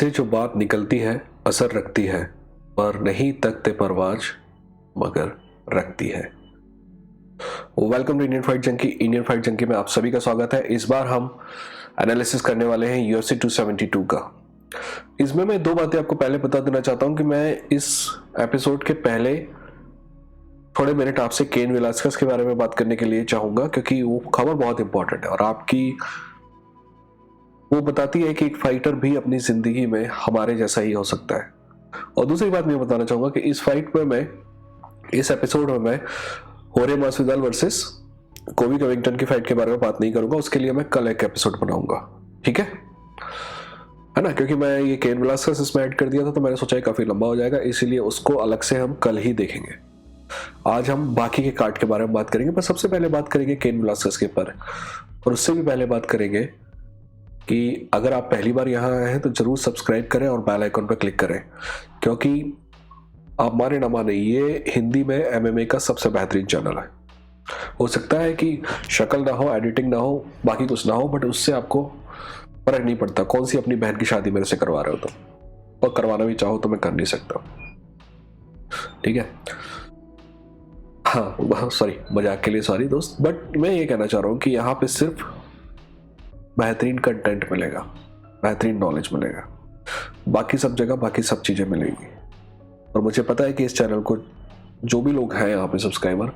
से जो बात निकलती है असर रखती है, पर नहीं तकते परवाज मगर रखती है। Welcome to Indian fight junkie में आप सभी का स्वागत है। इस बार हम एनालिसिस करने वाले हैं UFC 272 का। इसमें मैं दो बातें आपको पहले बता देना चाहता हूं कि मैं इस एपिसोड के पहले थोड़े मिनट आपसे केन वेलास्केस के बारे में बात करने के लिए चाहूंगा, क्योंकि वो खबर बहुत इंपॉर्टेंट है और आपकी वो बताती है कि एक फाइटर भी अपनी जिंदगी में हमारे जैसा ही हो सकता है। और दूसरी बात मैं बताना चाहूंगा कि इस फाइट में इस एपिसोड में मैं होरे मासविदाल वर्सेस कोबी कविंगटन की फाइट के बारे में बात नहीं करूंगा। उसके लिए मैं कल एक एपिसोड बनाऊंगा, ठीक है ना, क्योंकि मैं ये केन वेलास्केस इसमें ऐड कर दिया था तो मैंने सोचा काफी लंबा हो जाएगा, इसीलिए उसको अलग से हम कल ही देखेंगे। आज हम बाकी के कार्ड के बारे में बात करेंगे, पर सबसे पहले बात करेंगे केन वेलास्केस के ऊपर। और उससे भी पहले बात करेंगे कि अगर आप पहली बार यहाँ आए हैं तो जरूर सब्सक्राइब करें और बेल आइकन पर क्लिक करें, क्योंकि आप माने ना माने ये हिंदी में MMA का सबसे बेहतरीन चैनल है। हो सकता है कि शक्ल ना हो, एडिटिंग ना हो, बाकी कुछ ना हो, बट उससे आपको फर्क नहीं पड़ता कौन सी अपनी बहन की शादी मेरे से करवा रहे हो तो, और करवाना भी चाहो तो मैं कर नहीं सकता, ठीक है। हाँ सॉरी, मजाक के लिए सॉरी दोस्त, बट मैं ये कहना चाह रहा हूँ कि यहाँ पे सिर्फ बेहतरीन कंटेंट मिलेगा, बेहतरीन नॉलेज मिलेगा, बाकी सब जगह बाकी सब चीज़ें मिलेगी। और मुझे पता है कि इस चैनल को जो भी लोग हैं यहाँ पे सब्सक्राइबर,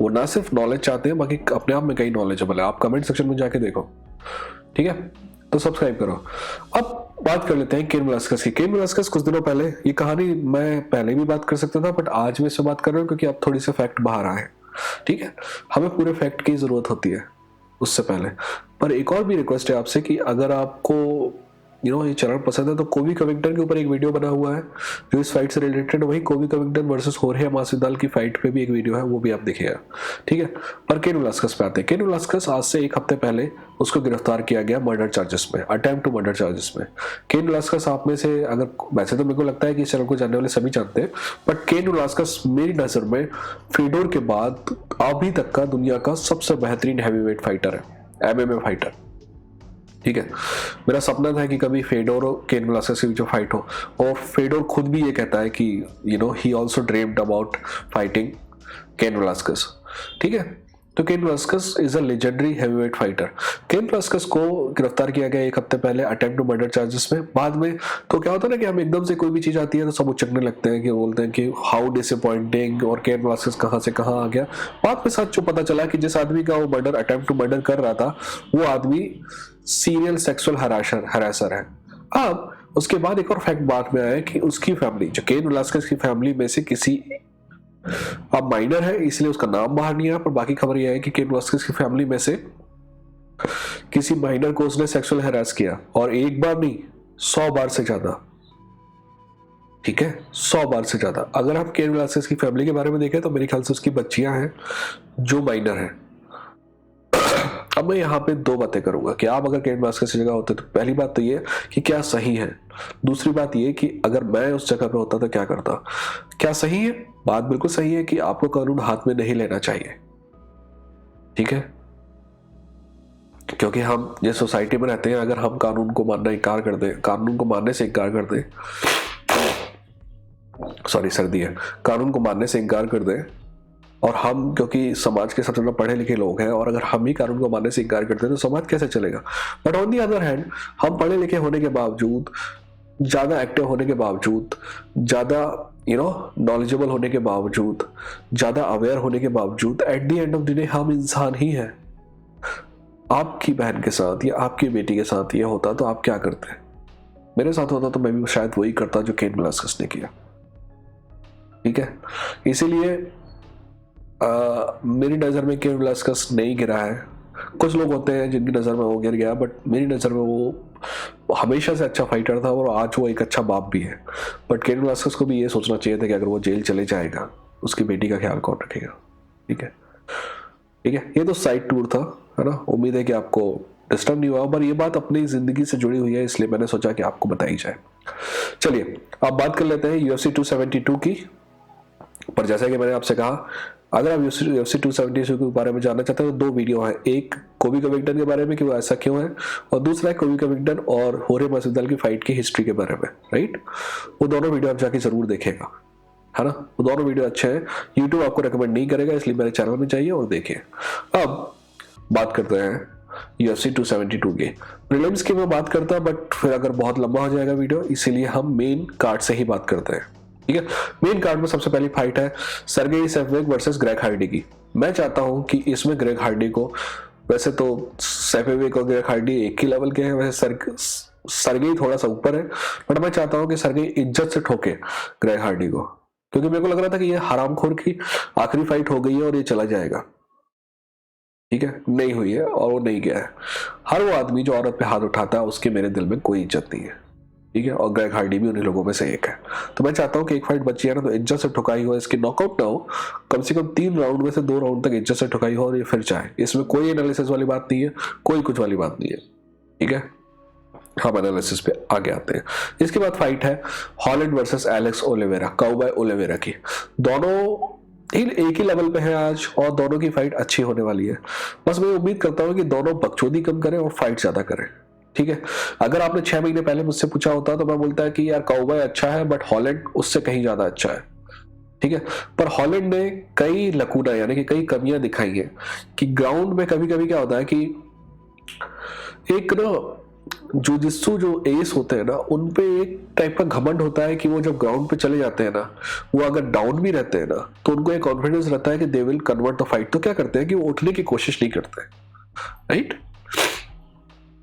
वो ना सिर्फ नॉलेज चाहते हैं, बाकी अपने आप में कई नॉलेजेबल है। आप कमेंट सेक्शन में जाके देखो, ठीक है, तो सब्सक्राइब करो। अब बात कर लेते हैं केन वेलास्केस की। केन वेलास्केस कुछ दिनों पहले, ये कहानी मैं पहले भी बात कर सकता था, बट आज मैं इससे बात कर रहा हूँ क्योंकि अब थोड़ी से फैक्ट बाहर आए हैं, ठीक है। हमें पूरे फैक्ट की जरूरत होती है उससे पहले। पर एक और भी रिक्वेस्ट है आपसे कि अगर आपको ये चैनल पसंद है तो कोबी कविंगटन के ऊपर एक वीडियो बना हुआ है जो इस फाइट से रिलेटेड, वही कोबी कविंगटन वर्सेस होरे मासविदाल की फाइट पे भी एक वीडियो है, वो भी आप देखिएगा, ठीक है। पर केन वेलास्केस पे आते हैं। केन वेलास्केस आज से एक हफ्ते पहले उसको गिरफ्तार किया गया मर्डर चार्जेस में, अटेम्प्ट टू मर्डर चार्जेस में। केन वेलास्केस आप में से, अगर वैसे तो मेरे को लगता है कि इस चैनल को जानने वाले सभी जानते हैं, बट केन वेलास्केस मेरी नजर में फेडोर के बाद अभी तक का दुनिया का सबसे बेहतरीन हैवीवेट फाइटर है, MMA फाइटर, ठीक है। मेरा सपना था कि कभी फेडोर और केन वेलास्केस के बीच फाइट हो, और फेडोर खुद भी ये कहता है कि he also dreamed about fighting Cain Velasquez, ठीक है। तो Cain Velasquez is a legendary heavyweight fighter. Cain Velasquez को गिरफ्तार किया गया एक हफ्ते पहले अटेम्प्ट टू मर्डर चार्जेस में। बाद में तो क्या होता है ना कि हम एकदम से कोई भी चीज आती है तो सब उचकने लगते हैं, कि बोलते हैं कि हाउ डिसअपॉइंटिंग, और केन वेलास्केस कहां से कहां आ गया। बाद में सच जो पता चला कि जिस आदमी का वो मर्डर अटेम्प्ट टू मर्डर कर रहा था वो आदमी सीरियल सेक्सुअल हरासर है। अब उसके बाद एक और फैक्ट बाद में आया कि उसकी फैमिली, जो केन वेलास्केस की फैमिली में से किसी, अब माइनर है इसलिए उसका नाम बाहर नहीं आया, पर बाकी खबर यह है कि केन वेलास्केस की फैमिली में से किसी माइनर को उसने सेक्सुअल हैरास किया, और एक बार नहीं 100 बार से ज्यादा, ठीक है, 100 बार से ज्यादा। अगर हम केन वेलास्केस की फैमिली के बारे में देखें तो मेरे ख्याल से उसकी बच्चियां हैं जो माइनर हैं। अब मैं यहाँ पे दो बातें करूंगा कि आप अगर केन वेलास्केस की जगह होते तो पहली बात तो ये कि क्या सही है, दूसरी बात ये कि अगर मैं उस जगह पे होता तो क्या करता। क्या सही है? बात बिल्कुल सही है कि आपको कानून हाथ में नहीं लेना चाहिए, ठीक है, क्योंकि हम जिस सोसाइटी में रहते हैं, अगर हम कानून को मानना इनकार कर दें, कानून को मानने से इनकार कर दें, सॉरी सर्दी है, कानून को मानने से इनकार कर दें, और हम क्योंकि समाज के सबसे ज्यादा पढ़े लिखे लोग हैं, और अगर हम ही कानून को मानने से इनकार करते हैं तो समाज कैसे चलेगा। But on the other hand, हम पढ़े लिखे होने के बावजूद, ज्यादा एक्टिव होने के बावजूद, ज्यादा नॉलेजेबल होने के बावजूद, ज्यादा अवेयर होने के बावजूद, at the end of the day हम इंसान ही हैं। आपकी बहन के साथ या आपकी बेटी के साथ ये होता तो आप क्या करते? मेरे साथ होता तो मैं भी शायद वही करता जो केन वेलास्केस ने किया, ठीक है। इसीलिए मेरी नज़र में केन वेलास्केस नहीं गिरा है। कुछ लोग होते हैं जिनकी नज़र में वो गिर गया, बट मेरी नज़र में वो हमेशा से अच्छा फाइटर था और आज वो एक अच्छा बाप भी है। बट केन वेलास्केस को भी ये सोचना चाहिए था कि अगर वो जेल चले जाएगा उसकी बेटी का ख्याल कौन रखेगा, ठीक है, ठीक है। ये तो साइड टूर था, है ना। उम्मीद है कि आपको डिस्टर्ब नहीं हुआ, पर ये बात अपनी जिंदगी से जुड़ी हुई है इसलिए मैंने सोचा कि आपको बताई जाए। चलिए अब बात कर लेते हैं UFC 272 की। पर जैसा कि मैंने आपसे कहा, अगर आप UFC 272 के बारे में जानना चाहते हो तो 2 वीडियो है, एक कोबी कविंगटन के बारे में कि वो ऐसा क्यों है, और दूसरा है कोबी कविंगटन और होरे मासविदल की फाइट की हिस्ट्री के बारे में, राइट। वो दोनों वीडियो आप जाके जरूर देखेगा, है ना। वो दोनों वीडियो अच्छे हैं, यूट्यूब आपको रिकमेंड नहीं करेगा, इसलिए मेरे चैनल में चाहिए और देखिए। अब बात करते हैं UFC 272 की प्रीलिम्स की। मैं बात करता बट फिर अगर बहुत लंबा हो जाएगा वीडियो, इसीलिए हम मेन कार्ड से ही बात करते हैं, ठीक है। मेन कार्ड में सबसे पहली फाइट है सर्गेई सेफवेक वर्सेस ग्रेग हार्डी की। मैं चाहता हूं कि इसमें ग्रेग हार्डी को, वैसे तो सेफवेक और ग्रेग हार्डी एक ही लेवल के हैं, वैसे सर्गेई थोड़ा सा ऊपर है, बट मैं चाहता हूं कि सर्गेई इज्जत से ठोके ग्रेग हार्डी को, क्योंकि मेरे को लग रहा था कि ये हरामखोर की आखिरी फाइट हो गई है और ये चला जाएगा, ठीक है। नहीं हुई है और वो नहीं गया है। हर वो आदमी जो औरत पे हाथ उठाता है उसके मेरे दिल में कोई इज्जत नहीं है, ठीक है। और ग्रेग हार्डी भी उन्हीं लोगों में से एक है। तो मैं चाहता हूं कि एक फाइट बची है ना, तो इज्जत से ठुकाई हो, इसकी नॉकआउट ना हो, कम से कम 3 राउंड में से 2 राउंड तक इज्जत से ठुकाई हो और ये फिर चाहे। इसमें कोई एनालिसिस वाली बात नहीं है, कोई कुछ वाली बात नहीं है, ठीक है। हम एनालिसिस पे आगे आते हैं। इसके बाद फाइट है Holland versus Alex Oliveira, cowboy Oliveira की। दोनों एक ही लेवल पे है आज और दोनों की फाइट अच्छी होने वाली है। बस मैं उम्मीद करता हूं कि दोनों बकचोदी कम करें और फाइट ज्यादा करें, ठीक है। अगर आपने 6 महीने पहले मुझसे पूछा होता तो मैं बोलता है कि यार काउबॉय अच्छा है बट हॉलैंड उससे कहीं ज्यादा अच्छा है, ठीक है। पर हॉलैंड ने कई लकूना यानी कि कई कमियां दिखाई है कि ग्राउंड में कभी कभी क्या होता है कि एक ना जुजित्सु जो एस होते हैं ना, उन पे एक टाइप का घमंड होता है कि वो जब ग्राउंड पे चले जाते हैं ना, वो अगर डाउन भी रहते हैं ना, तो उनको एक कॉन्फिडेंस रहता है कि they will convert the fight. तो क्या करते हैं कि वो उठने की कोशिश नहीं करते, राइट।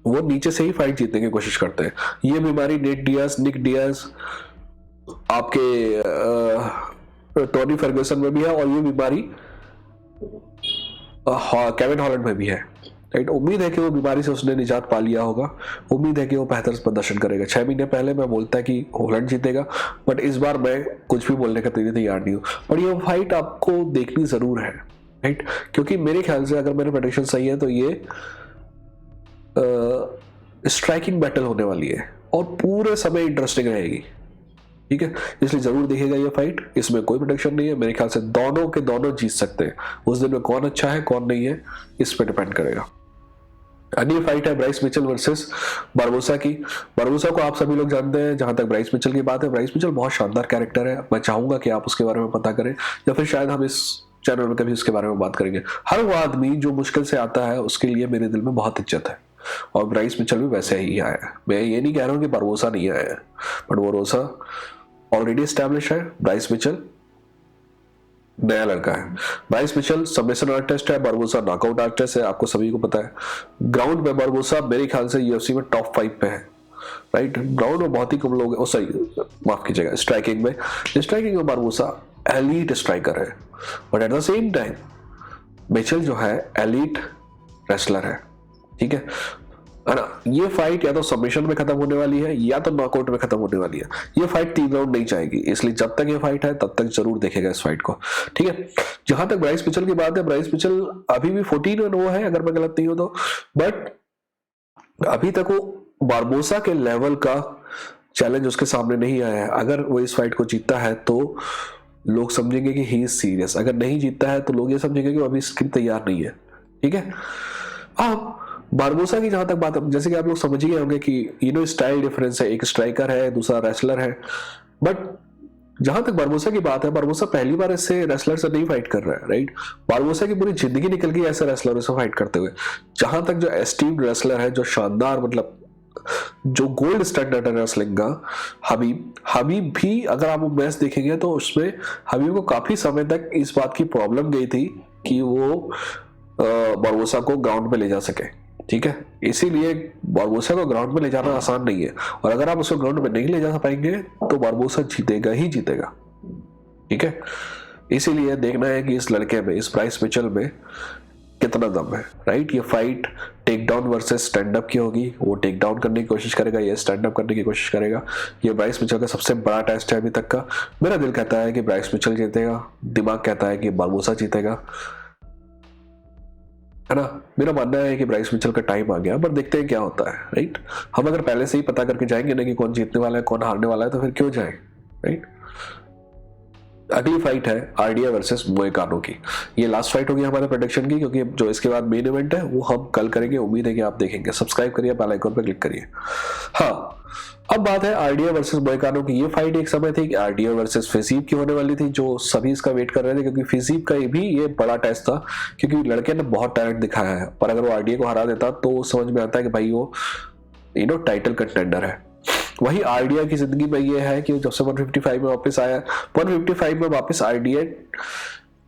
वो नीचे से ही फाइट जीतने की कोशिश करते हैं। ये बीमारी निक डियाज आपके टोनी फर्गुसन में भी है और ये बीमारी केविन हॉलैंड में भी है, राइट। उम्मीद है कि वो बीमारी से उसने निजात पा लिया होगा, उम्मीद है कि वो बेहतर प्रदर्शन करेगा। 6 महीने पहले मैं बोलता कि हॉलैंड जीतेगा, बट इस बार मैं कुछ भी बोलने का तैयार नहीं हूँ। पर ये फाइट आपको देखनी जरूर है, राइट, क्योंकि मेरे ख्याल से अगर मेरे प्रेडिक्शन सही है तो ये स्ट्राइकिंग बैटल होने वाली है और पूरे समय इंटरेस्टिंग रहेगी, ठीक है। इसलिए जरूर देखिएगा ये फाइट। इसमें कोई प्रेडिक्शन नहीं है, मेरे ख्याल से दोनों के दोनों जीत सकते हैं। उस दिन में कौन अच्छा है कौन नहीं है इस पर डिपेंड करेगा। अगली फाइट है ब्राइस मिचेल वर्सेस बारबोसा की। बारबोसा को आप सभी लोग जानते हैं। जहां तक ब्राइस मिचेल की बात है, ब्राइस मिचेल बहुत शानदार कैरेक्टर है। मैं चाहूंगा कि आप उसके बारे में पता करें या फिर शायद हम इस चैनल में कभी उसके बारे में बात करेंगे। हर वो आदमी जो मुश्किल से आता है उसके लिए मेरे दिल में बहुत इज्जत है और ब्राइस मिचेल भी वैसे ही आया है। मैं ये नहीं कह रहा हूँ कि बारबोसा नहीं आया है, बट बारबोसा ऑलरेडी एस्टैब्लिश है। ब्राइस मिचेल नया लड़का है। ब्राइस मिचेल सबमिशन आर्टिस्ट है, बारबोसा नॉकआउट आर्टिस्ट है, आपको सभी को पता है। ग्राउंड में बारबोसा मेरे ख्याल से यूएफसी में टॉप 5 पे है, राइट। ग्राउंड में बहुत ही कम लोग हैं, सही माफ कीजिएगा, स्ट्राइकिंग में बारबोसा एलीट स्ट्राइकर है, but at the same time Mitchell जो है एलीट रेसलर है, ठीक है ना। ये फाइट या तो सबमिशन में खत्म होने वाली है या तो नॉकआउट में खत्म होने वाली है। ये फाइट 3 राउंड नहीं जाएगी, इसलिए जब तक ये फाइट है तब तक जरूर देखेगा इस फाइट को, ठीक है। जहां तक ब्राइस मिचेल की बात है, ब्राइस मिचेल अभी भी 14-0 है अगर मैं गलत नहीं हूं तो, बट अभी तक वो बारबोसा के लेवल का चैलेंज उसके सामने नहीं आया है। अगर वो इस फाइट को जीतता है तो लोग समझेंगे कि ही इज सीरियस, अगर नहीं जीतता है तो लोग ये समझेंगे कि वो अभी इसके तैयार नहीं है, ठीक है। अब बारबोसा की जहां तक बात, जैसे कि आप लोग समझ ही गए होंगे कि स्टाइल डिफरेंस है, एक स्ट्राइकर है दूसरा रेसलर है। बट जहां तक बारबोसा की बात है, बारबोसा पहली बार ऐसे रेसलर से नहीं फाइट कर रहा है, राइट। बारबोसा की पूरी जिंदगी निकल गई ऐसे रेसलर से फाइट करते हुए। जहां तक जो एस्टीम्ड रेसलर है, जो शानदार मतलब जो गोल्ड स्टैंडर्ड है रेसलिंग का, हबीब भी अगर आप वो मैच देखेंगे तो उसमें हबीब को काफी समय तक इस बात की प्रॉब्लम गई थी कि वो बारबोसा को ग्राउंड पे ले जा सके, ठीक है। इसीलिए बारबोसा को ग्राउंड में ले जाना आसान नहीं है, और अगर आप उसको ग्राउंड में नहीं ले जा पाएंगे तो बारबोसा जीतेगा ही जीतेगा, ठीक है। इसीलिए देखना है कि इस लड़के में, इस ब्राइस मिचेल में कितना दम है, राइट। ये fight take down versus stand up की होगी। वो टेक डाउन करने की कोशिश करेगा, ये स्टैंड अप करने की कोशिश करेगा। ये ब्राइस मिचेल का सबसे बड़ा टेस्ट है अभी तक का। मेरा दिल कहता है कि ब्राइस मिचेल जीतेगा, दिमाग कहता है कि बारबोसा जीतेगा, है ना। मेरा मानना है कि ब्राइस मिचेल का टाइम आ गया, पर देखते हैं क्या होता है, राइट। हम अगर पहले से ही पता करके जाएंगे ना कि कौन जीतने वाला है कौन हारने वाला है तो फिर क्यों जाए, राइट। अगली फाइट है आरडीए वर्सेस मोइकानो की। ये लास्ट फाइट होगी हमारे प्रेडिक्शन की, क्योंकि जो इसके बाद मेन इवेंट है वो हम कल करेंगे। उम्मीद है कि आप देखेंगे। सब्सक्राइब करिए, बेल आइकन पर क्लिक करिए। हाँ, अब बात है आरडीए वर्सेस मोइकानो की। ये फाइट एक समय थी कि आरडीए वर्सेस फिजीब की होने वाली थी, जो सभी इसका वेट कर रहे थे, क्योंकि फिजीब का भी ये बड़ा टेस्ट था, क्योंकि लड़के ने बहुत टैलेंट दिखाया है। पर अगर वो आरडीए को हरा देता तो समझ में आता है कि भाई वो टाइटल कंटेंडर है। वही आरडीए की जिंदगी में ये है कि जब से 155 में वापस आया, 155 में वापस आरडीए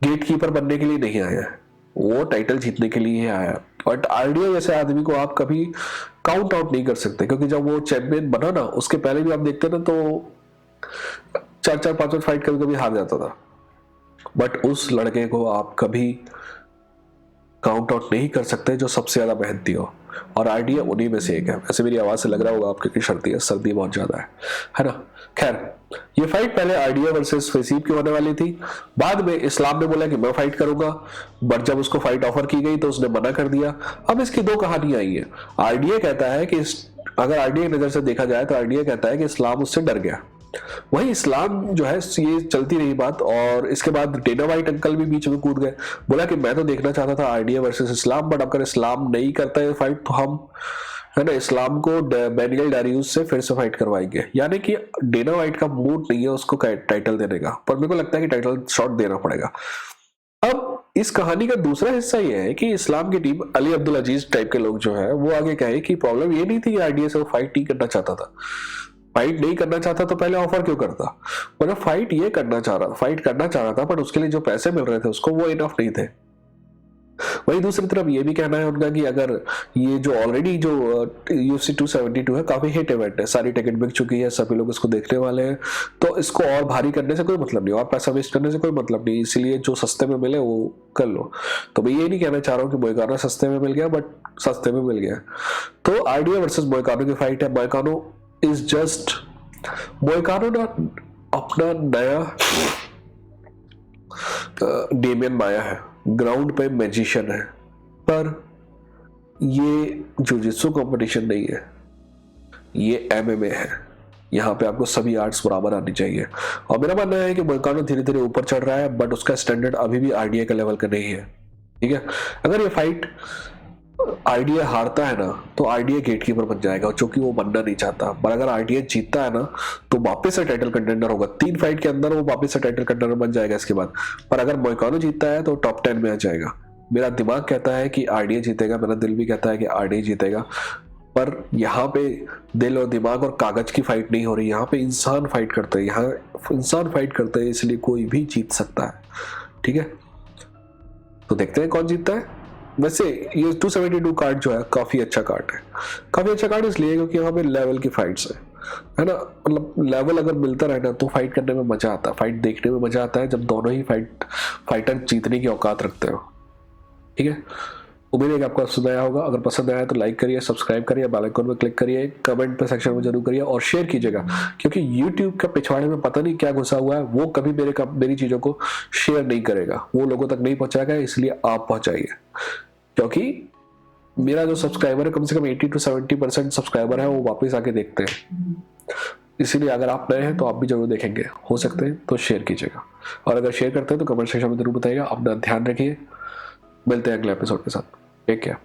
गेटकीपर बनने के लिए नहीं आया, वो टाइटल जीतने के लिए आया। बट आरडीए जैसे आदमी को आप कभी काउंट आउट नहीं कर सकते, क्योंकि जब वो चैंपियन बना ना, उसके पहले भी आप देखते ना तो 4-4 5-5 फाइट कभी कभी हार जाता था। बट उस लड़के को आप कभी काउंट आउट नहीं कर सकते जो सबसे ज्यादा मेहनती हो, और आरडीए उन्हीं में से एक है। वैसे मेरी आवाज से लग रहा होगा आपको कि सर्दी बहुत ज्यादा है ना। खैर, ये फाइट पहले आरडीए वर्सेस फैसीब की होने वाली थी। बाद में इस्लाम ने बोला कि मैं फाइट करूंगा, बट जब उसको फाइट ऑफर की गई तो उसने मना कर दिया। अब इसकी दो कहानियां आई है। आरडीए कहता है कि अगर आरडीए नजर से देखा जाए तो आरडीए कहता है कि इस्लाम उससे डर गया। वही इस्लाम जो है, ये चलती रही बात, और इसके बाद डेना वाइट अंकल भी बीच में कूद गए। बोला कि मैं तो देखना चाहता था आरडीए वर्सेस इस्लाम, बट अगर इस्लाम नहीं करता है फाइट तो हम, है ना, इस्लाम को बेनियल डारियूस से फिर से फाइट करवाएंगे। यानी कि डेना वाइट का मूड नहीं है उसको टाइटल देने का, पर मेरे को लगता है कि टाइटल शॉट देना पड़ेगा। अब इस कहानी का दूसरा हिस्सा यह है कि इस्लाम की टीम, अली अब्दुल अजीज टाइप के लोग जो है, वो आगे कहे कि प्रॉब्लम ये नहीं थी कि आरडीए से वो फाइट नहीं करना चाहता था। फाइट नहीं करना चाहता तो पहले ऑफर क्यों करता? मतलब फाइट करना चाह रहा था, पर उसके लिए जो पैसे मिल रहे थे उसको वो इनफ नहीं थे। वही दूसरी तरफ ये भी कहना है उनका कि अगर ये जो ऑलरेडी जो UFC 272 है, काफी हिट इवेंट है, सारी टिकट बिक चुकी है, सभी लोग इसको देखने वाले हैं, तो इसको और भारी करने से कोई मतलब नहीं, और पैसा वेस्ट करने से कोई मतलब नहीं, इसीलिए जो सस्ते में मिले वो कर लो। तो मैं ये नहीं कहना चाह रहा हूँ कि मोइकानो सस्ते में मिल गया, बट सस्ते में मिल गया। तो आरडीए वर्सेस मोइकानो की फाइट है। मोइकानो इज जस्ट, मोइकानो ना अपना नया डेमियन माया है, ग्राउंड पे मैजिशियन है, पर ये जुजित्सु कंपटीशन नहीं है, ये एमएमए है। यहाँ पे आपको सभी आर्ट्स बराबर आनी चाहिए, और मेरा मानना है कि मोइकानो धीरे धीरे ऊपर चढ़ रहा है, बट उसका स्टैंडर्ड अभी भी आरडीए का लेवल का नहीं है। ठीक है, अगर ये फाइट आरडीए हारता है ना तो आरडीए गेटकीपर बन जाएगा, जो कि वो बनना नहीं चाहता। पर अगर आरडीए जीतता है ना तो वापस से टाइटल कंटेंडर होगा, 3 फाइट के अंदर वो वापस से टाइटल कंटेंडर बन जाएगा इसके बाद। पर अगर मोइकानो जीतता है तो टॉप 10 में आ जाएगा। मेरा दिमाग कहता है कि आरडीए जीतेगा, मेरा दिल भी कहता है कि आरडीए जीतेगा, पर यहाँ पे दिल और दिमाग और कागज की फाइट नहीं हो रही, यहाँ पे इंसान फाइट करते हैं, यहाँ इंसान फाइट करते हैं, इसलिए कोई भी जीत सकता है। ठीक है, तो देखते हैं कौन जीतता है। वैसे ये 272 कार्ड जो है काफी अच्छा कार्ड है, काफी अच्छा कार्ड इसलिए क्योंकि यहाँ पे लेवल की फाइट्स है ना। मतलब लेवल अगर मिलता रहे ना तो फाइट करने में मजा आता है, फाइट देखने में मजा आता है, जब दोनों ही फाइटर जीतने की औकात रखते हो। ठीक है, उम्मीद है कि आपको पसंद आया होगा। अगर पसंद आया तो लाइक करिए, सब्सक्राइब करिए, बेल आइकन पर क्लिक करिए, कमेंट पे सेक्शन में जरूर करिए, और शेयर कीजिएगा, क्योंकि YouTube का पिछवाड़े में पता नहीं क्या घुसा हुआ है, वो कभी मेरी चीजों को शेयर नहीं करेगा, वो लोगों तक नहीं पहुंचाएगा, इसलिए आप पहुंचाइए। क्योंकि मेरा जो सब्सक्राइबर है, कम से कम 80 to 70% सब्सक्राइबर है वो वापस आके देखते हैं, इसीलिए अगर आप नए हैं तो आप भी जरूर देखेंगे, हो सकते हैं तो शेयर कीजिएगा, और अगर शेयर करते हैं तो कमेंट सेक्शन में जरूर बताइएगा। अपना ध्यान रखिए, मिलते हैं अगले एपिसोड के साथ। Take care.